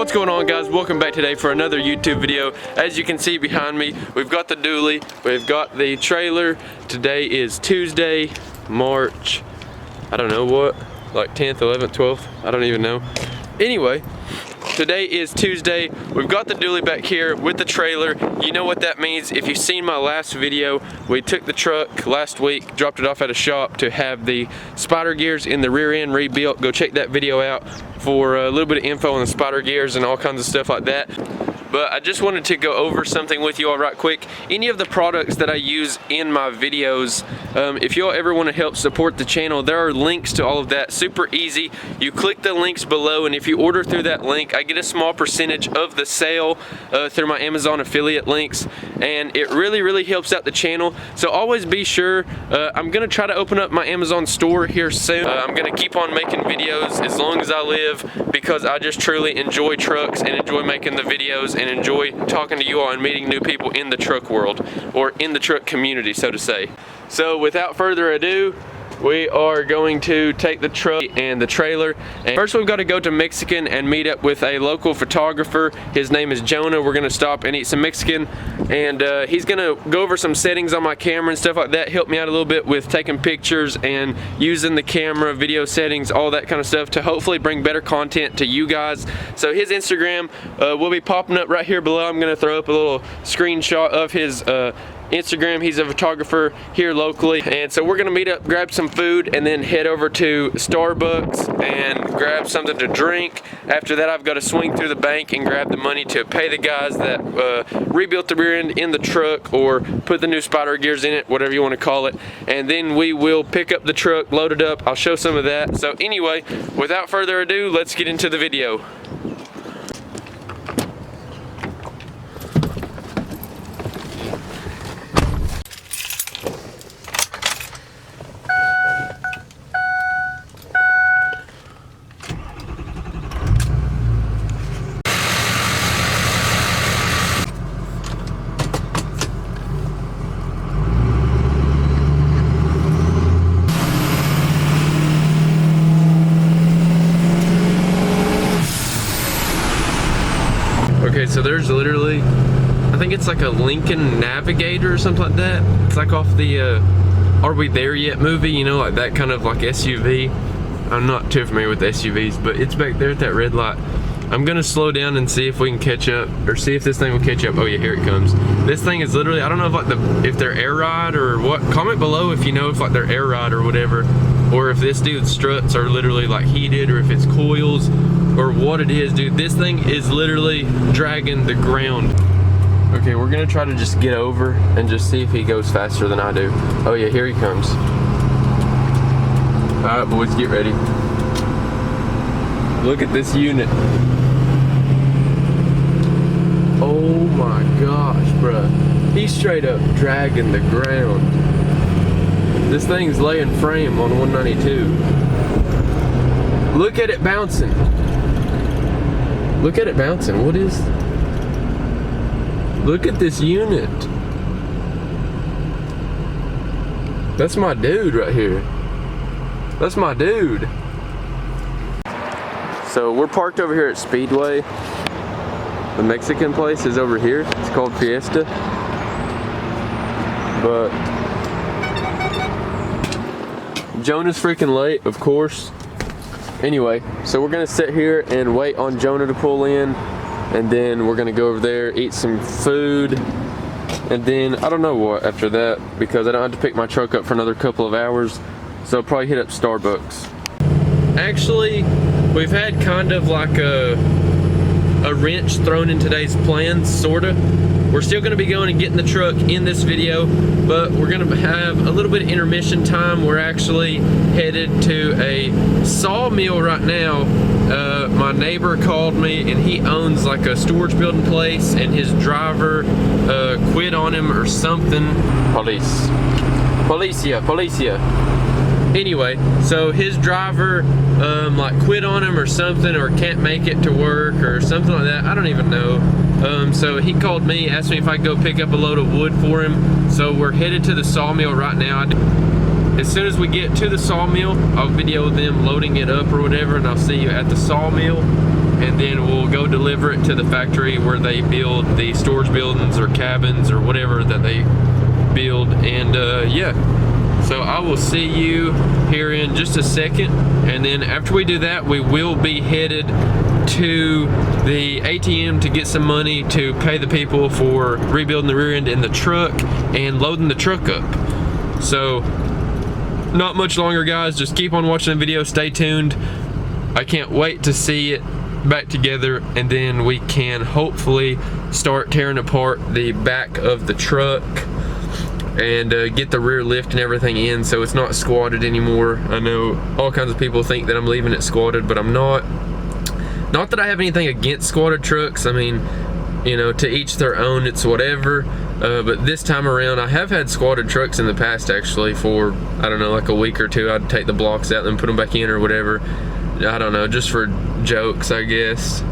What's going on, guys? Welcome back today for another YouTube video. As you can see behind me, we've got the dually, we've got the trailer. Today is Tuesday, March, I don't know what, like 10th, 11th, 12th, I don't even know. Anyway, today is Tuesday. We've got the dually back here with the trailer. You know what that means. If you've seen my last video, we took the truck last week, dropped it off at a shop to have the spider gears in the rear end rebuilt. Go check that video out for a little bit of info on the spider gears and all kinds of stuff like that. But I just wanted to go over something with you all right quick. Any of the products that I use in my videos, if y'all ever want to help support the channel, there are links to all of that. Super easy. You click the links below, and if you order through that link, I get a small percentage of the sale through my Amazon affiliate links, and it really helps out the channel. So always be sure. I'm gonna try to open up my Amazon store here soon. I'm gonna keep on making videos as long as I live, because I just truly enjoy trucks and enjoy making the videos and enjoy talking to you all and meeting new people in the truck world, or in the truck community, so to say. So without further ado, we are going to take the truck and the trailer. And first we've got to go to Mexican and meet up with a local photographer. His name is Jonah. We're gonna stop and eat some Mexican, and he's gonna go over some settings on my camera and stuff like that, help me out a little bit with taking pictures and using the camera, video settings, all that kind of stuff to hopefully bring better content to you guys. So his Instagram will be popping up right here below. I'm gonna throw up a little screenshot of his Instagram. He's a photographer here locally, and so we're gonna meet up, grab some food, and then head over to Starbucks and grab something to drink. After that, I've got to swing through the bank and grab the money to pay the guys that rebuilt the rear end in the truck, or put the new spider gears in it, whatever you want to call it, and then we will pick up the truck, load it up. I'll show some of that. So anyway, without further ado, let's get into the video. Okay, so there's literally, I think it's like a Lincoln Navigator or something like that. It's like off the Are We There Yet movie, you know, like that kind of like SUV. I'm not too familiar with SUVs, but it's back there at that red light. I'm gonna slow down and see if we can catch up, or see if this thing will catch up. Oh yeah, here it comes. This thing is literally, I don't know if like if they're air ride or what. Comment below if you know if like they're air ride or whatever, or if this dude's struts are literally like heated, or if it's coils, or what it is. Dude, this thing is literally dragging the ground. Okay, we're gonna try to just get over and just see if he goes faster than I do. Oh yeah, here he comes. All right, boys, get ready. Look at this unit. Oh my gosh, bruh. He's straight up dragging the ground. This thing's laying frame on 192. Look at it bouncing. Look at it bouncing. What is... Look at this unit. That's my dude right here. That's my dude. So we're parked over here at Speedway. The Mexican place is over here. It's called Fiesta. But Jonah's freaking late, of course. Anyway, so we're gonna sit here and wait on Jonah to pull in, and then we're gonna go over there, eat some food, and then I don't know what after that, because I don't have to pick my truck up for another couple of hours. So I'll probably hit up Starbucks. Actually, we've had kind of like a wrench thrown in today's plans, sorta. We're still gonna be going and getting the truck in this video, but we're gonna have a little bit of intermission time. We're actually headed to a sawmill right now. My neighbor called me, and he owns like a storage building place, and his driver quit on him or something. Policia. Anyway, so his driver like quit on him or something, or can't make it to work or something like that. I don't even know. So he called me, asked me if I could go pick up a load of wood for him. So we're headed to the sawmill right now. As soon as we get to the sawmill, I'll video them loading it up or whatever, and I'll see you at the sawmill. and then we'll go deliver it to the factory where they build the storage buildings or cabins or whatever that they build. And yeah, so I will see you here in just a second, and then after we do that, we will be headed to the ATM to get some money to pay the people for rebuilding the rear end in the truck and loading the truck up. So not much longer, guys, just keep on watching the video, stay tuned. I can't wait to see it back together, and then we can hopefully start tearing apart the back of the truck and get the rear lift and everything in so it's not squatted anymore. I know all kinds of people think that I'm leaving it squatted, but I'm not. Not that I have anything against squatted trucks. I mean, you know, to each their own, it's whatever. But this time around, I have had squatted trucks in the past actually for, I don't know, like a week or two. I'd take the blocks out and put them back in or whatever. I don't know, just for jokes, I guess.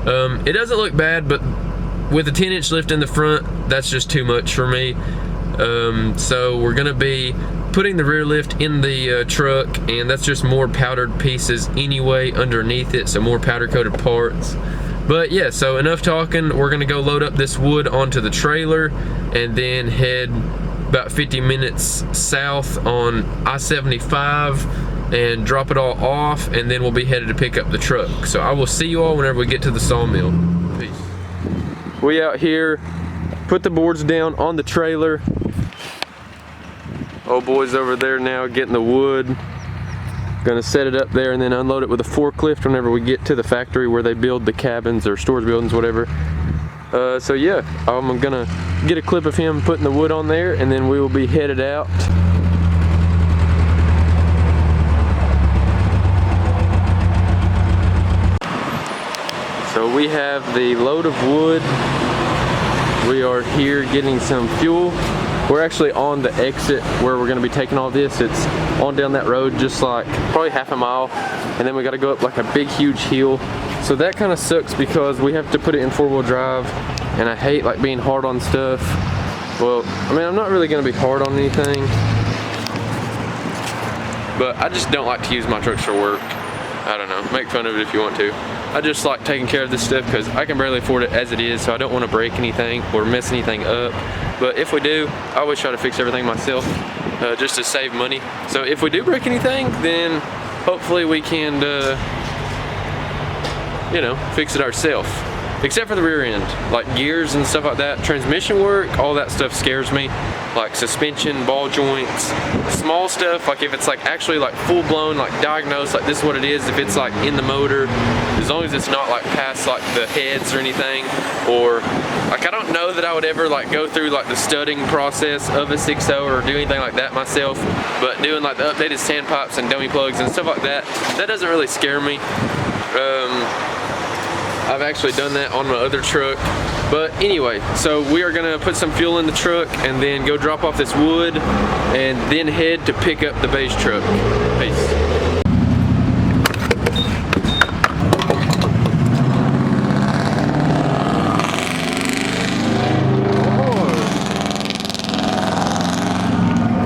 It doesn't look bad, but with a 10-inch lift in the front, that's just too much for me. So we're gonna be putting the rear lift in the truck, and that's just more powdered pieces anyway underneath it, so more powder coated parts. But yeah, so enough talking. We're gonna go load up this wood onto the trailer and then head about 50 minutes south on I-75 and drop it all off, and then we'll be headed to pick up the truck. So I will see you all whenever we get to the sawmill. Peace. We out here, put the boards down on the trailer. Old boy's over there now getting the wood. Gonna set it up there and then unload it with a forklift whenever we get to the factory where they build the cabins or storage buildings, whatever. So yeah, I'm gonna get a clip of him putting the wood on there, and then we will be headed out. So we have the load of wood. We are here getting some fuel. We're actually on the exit where we're gonna be taking all this. It's on down that road, just like probably half a mile, and then we gotta go up like a big huge hill. So that kind of sucks because we have to put it in 4-wheel drive, and I hate like being hard on stuff. Well, I mean, I'm not really gonna be hard on anything, but I just don't like to use my trucks for work. I don't know, make fun of it if you want to. I just like taking care of this stuff because I can barely afford it as it is, so I don't want to break anything or mess anything up. But if we do, I always try to fix everything myself, just to save money. So if we do break anything, then hopefully we can, you know, fix it ourselves. Except for the rear end, like gears and stuff like that. Transmission work, all that stuff scares me. Like suspension, ball joints, small stuff, like if it's like actually like full blown, like diagnosed, like this is what it is, if it's like in the motor, as long as it's not like past like the heads or anything, or like I don't know that I would ever like go through like the studding process of a 6.0 or do anything like that myself, but doing like the updated sandpipes and dummy plugs and stuff like that, that doesn't really scare me. I've actually done that on my other truck. But anyway, so we are gonna put some fuel in the truck and then go drop off this wood and then head to pick up the beige truck. Peace.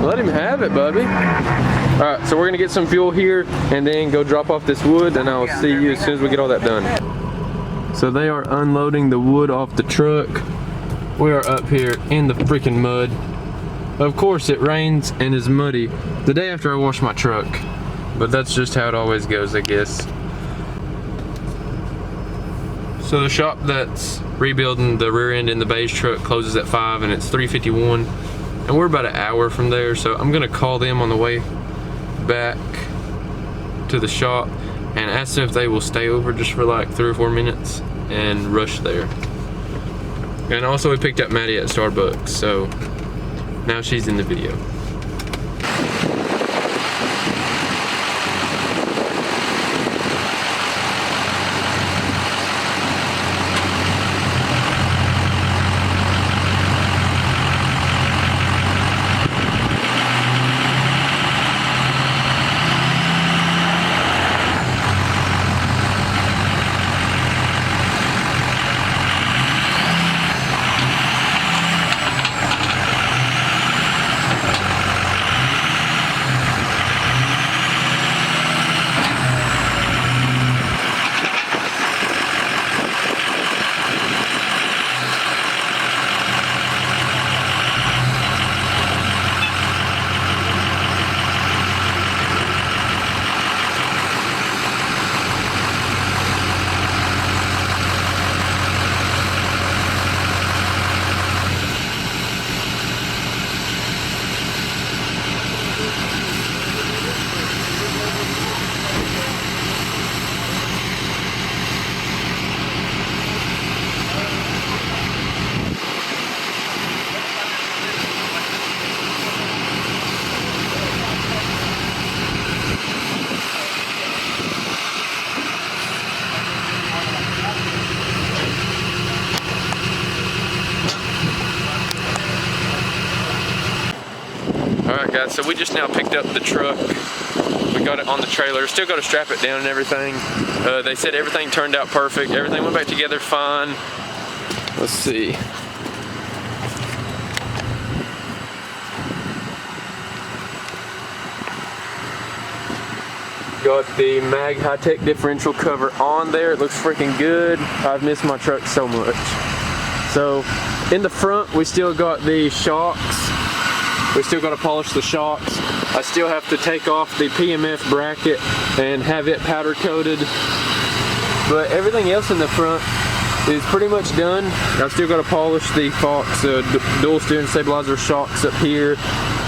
Let him have it, Bubby. All right, so we're gonna get some fuel here and then go drop off this wood, and I'll see you as soon as we get all that done. So they are unloading the wood off the truck. We are up here in the freaking mud. Of course it rains and is muddy the day after I wash my truck, but that's just how it always goes, I guess. So the shop that's rebuilding the rear end in the beige truck closes at 5, and it's 3:51, and we're about an hour from there, so I'm gonna call them on the way back to the shop and ask them if they will stay over just for like 3 or 4 minutes and rush there. And also we picked up Maddie at Starbucks, so now she's in the video. guys, so we just now picked up the truck. We got it on the trailer. Still got to strap it down and everything. They said everything turned out perfect. Everything went back together fine. Let's see. Got the Mag High-Tech differential cover on there. It looks freaking good. I've missed my truck so much. So in the front, we still got the shocks. We still got to polish the shocks. I still have to take off the PMF bracket and have it powder coated. But everything else in the front is pretty much done. I've still got to polish the Fox dual steering stabilizer shocks up here.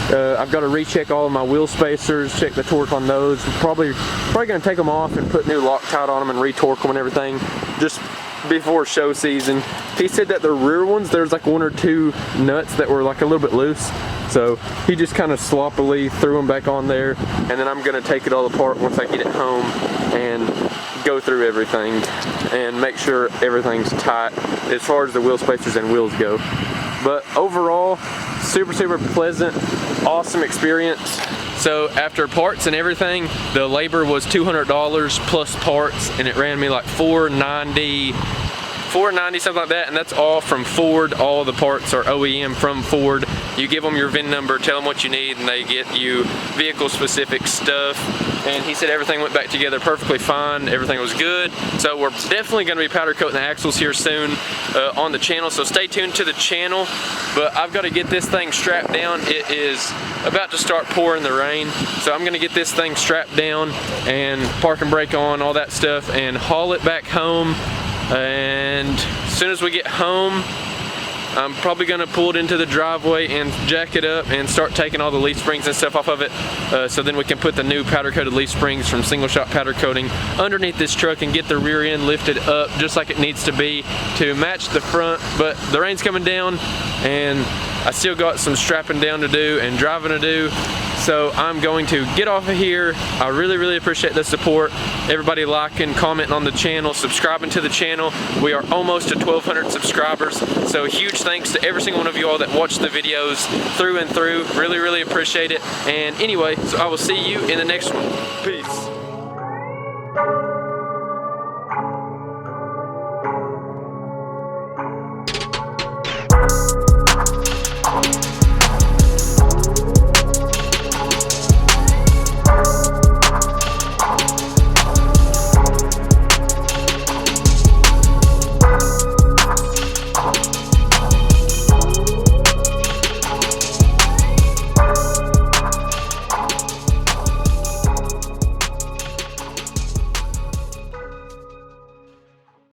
I've got to recheck all of my wheel spacers, check the torque on those. Probably going to take them off and put new Loctite on them and re-torque them and everything just before show season. He said that the rear ones, there's like 1 or 2 nuts that were like a little bit loose. So he just kind of sloppily threw them back on there, and then I'm going to take it all apart once I get it home and go through everything and make sure everything's tight as far as the wheel spacers and wheels go. But overall, super pleasant, awesome experience. So after parts and everything, the labor was $200 plus parts, and it ran me like $490, something like that, and that's all from Ford. All the parts are OEM from Ford. You give them your VIN number, tell them what you need, and they get you vehicle specific stuff. And he said everything went back together perfectly fine, everything was good. So we're definitely going to be powder coating the axles here soon on the channel, so stay tuned to the channel. But I've got to get this thing strapped down. It is about to start pouring the rain, so I'm going to get this thing strapped down and park and brake on, all that stuff, and haul it back home. And as soon as we get home, I'm probably going to pull it into the driveway and jack it up and start taking all the leaf springs and stuff off of it, so then we can put the new powder coated leaf springs from Single Shot Powder Coating underneath this truck and get the rear end lifted up just like it needs to be to match the front. But the rain's coming down and I still got some strapping down to do and driving to do, so I'm going to get off of here. I really appreciate the support. Everybody liking, commenting on the channel, subscribing to the channel. We are almost at 1,200 subscribers, so huge thanks to every single one of you all that watch the videos through and through. Really appreciate it. And anyway, so I will see you in the next one. Peace.